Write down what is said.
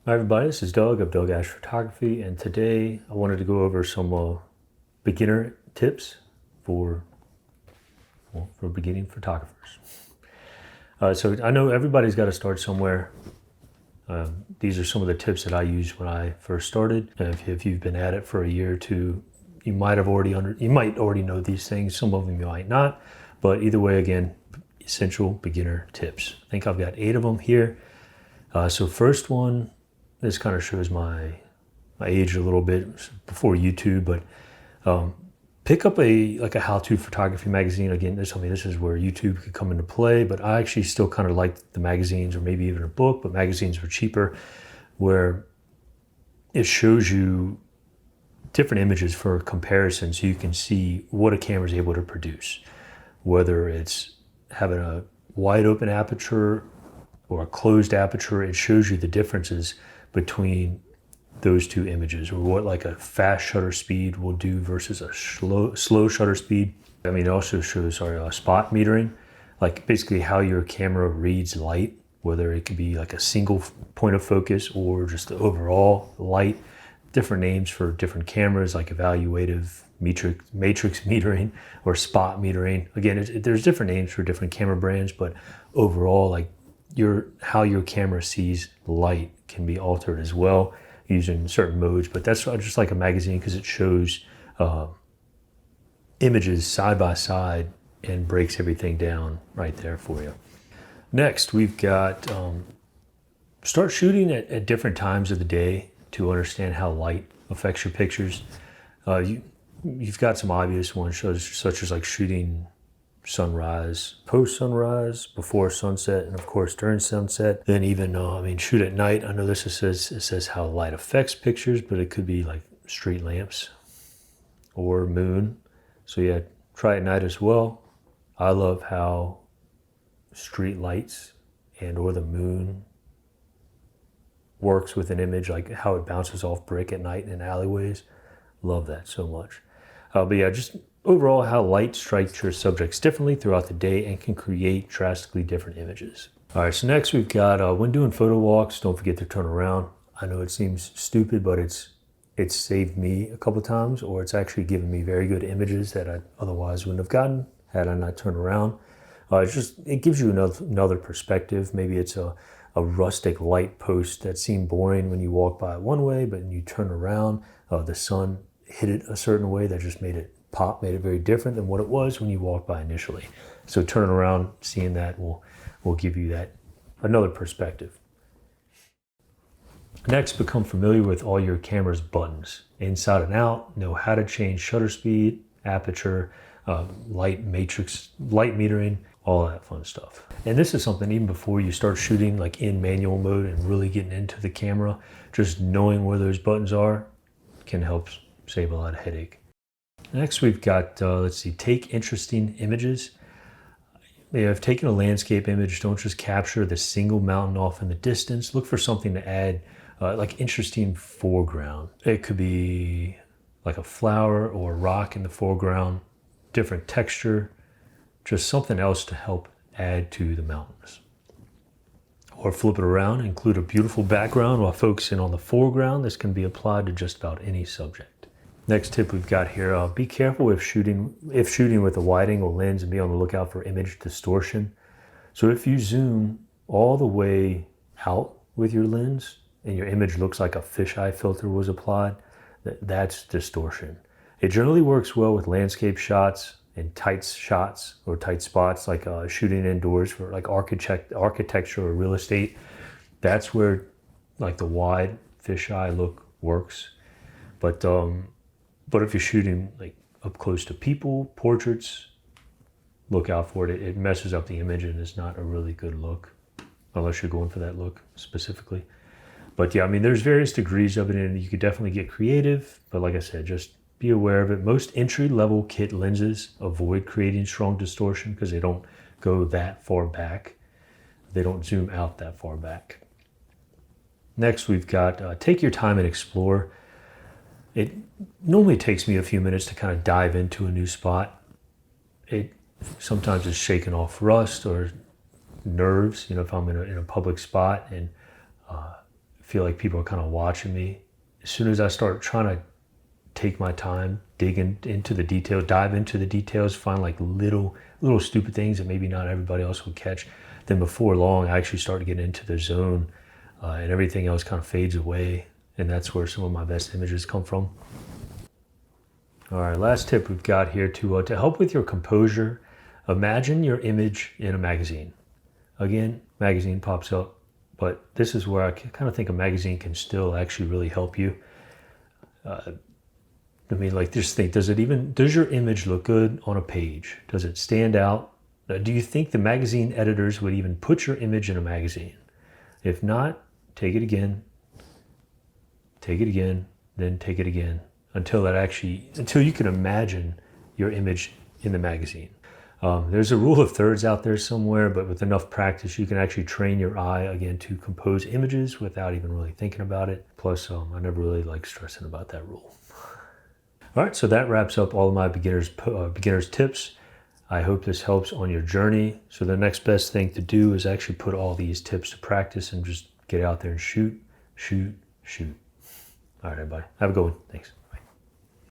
Hi everybody, this is Doug of Doug Ash Photography, and today I wanted to go over some beginner tips for beginning photographers. So I know everybody's got to start somewhere. These are some of the tips that I used when I first started. If you've been at it for a year or two, you might already know these things. Some of them you might not, but either way, again, essential beginner tips. I think I've got 8 of them here. So first one. This kind of shows my age a little bit before YouTube, but pick up a how-to photography magazine. Again, this is where YouTube could come into play, but I actually still kind of like the magazines, or maybe even a book, but magazines were cheaper, where it shows you different images for comparison so you can see what a camera is able to produce, whether it's having a wide open aperture or a closed aperture. It shows you the differences between those two images, or what like a fast shutter speed will do versus a slow shutter speed. I mean, it also shows spot metering, like basically how your camera reads light, whether it could be like a single point of focus or just the overall light. Different names for different cameras, like evaluative, matrix metering, or spot metering. Again, there's different names for different camera brands, but overall, like how your camera sees light can be altered as well using certain modes. But that's just like a magazine, because it shows images side by side and breaks everything down right there for you. Next, we've got start shooting at different times of the day to understand how light affects your pictures. You've got some obvious ones, such as like shooting sunrise, post sunrise, before sunset, and of course during sunset. Then even shoot at night. I know it says how light affects pictures, but it could be like street lamps or moon. So yeah, try at night as well. I love how street lights and or the moon works with an image, like how it bounces off brick at night in alleyways. Love that so much. But yeah, just overall how light strikes your subjects differently throughout the day and can create drastically different images. All right, so next we've got when doing photo walks, don't forget to turn around. I know it seems stupid, but it's saved me a couple times, or it's actually given me very good images that I otherwise wouldn't have gotten had I not turned around. It gives you another perspective. Maybe it's a rustic light post that seemed boring when you walk by it one way, but when you turn around, the sun hit it a certain way that just made it pop, made it very different than what it was when you walked by initially. So turning around, seeing that will give you that another perspective. Next, become familiar with all your camera's buttons, inside and out. Know how to change shutter speed, aperture, light metering, all that fun stuff. And this is something even before you start shooting, like in manual mode and really getting into the camera, just knowing where those buttons are can help save a lot of headache. Next, we've got, take interesting images. If taking a landscape image, don't just capture the single mountain off in the distance. Look for something to add, like interesting foreground. It could be like a flower or a rock in the foreground, different texture, just something else to help add to the mountains. Or flip it around, include a beautiful background while focusing on the foreground. This can be applied to just about any subject. Next tip we've got here, be careful if shooting with a wide angle lens, and be on the lookout for image distortion. So if you zoom all the way out with your lens and your image looks like a fisheye filter was applied, that's distortion. It generally works well with landscape shots and tight shots or tight spots, like shooting indoors for like architecture or real estate. That's where like the wide fisheye look works. But if you're shooting like up close to people, portraits, look out for it. It messes up the image and it's not a really good look, unless you're going for that look specifically. But yeah, there's various degrees of it, and you could definitely get creative. But like I said, just be aware of it. Most entry-level kit lenses avoid creating strong distortion because they don't go that far back. They don't zoom out that far back. Next, we've got take your time and explore. It normally takes me a few minutes to kind of dive into a new spot. It sometimes is shaking off rust or nerves, if I'm in a public spot and feel like people are kind of watching me. As soon as I start trying to take my time, dig into the details, dive into the details, find like little stupid things that maybe not everybody else would catch, then before long I actually start to get into the zone, and everything else kind of fades away, and that's where some of my best images come from. All right, last tip we've got here to help with your composure. Imagine your image in a magazine. Again, magazine pops up, but this is where I kind of think a magazine can still actually really help you. I mean, like, just think, does your image look good on a page? Does it stand out? Do you think the magazine editors would even put your image in a magazine? If not, take it again, then take it again, until you can imagine your image in the magazine. There's a rule of thirds out there somewhere, but with enough practice, you can actually train your eye again to compose images without even really thinking about it. Plus, I never really like stressing about that rule. All right, so that wraps up all of my beginner's tips. I hope this helps on your journey. So the next best thing to do is actually put all these tips to practice and just get out there and shoot. All right, everybody, have a good one. Thanks.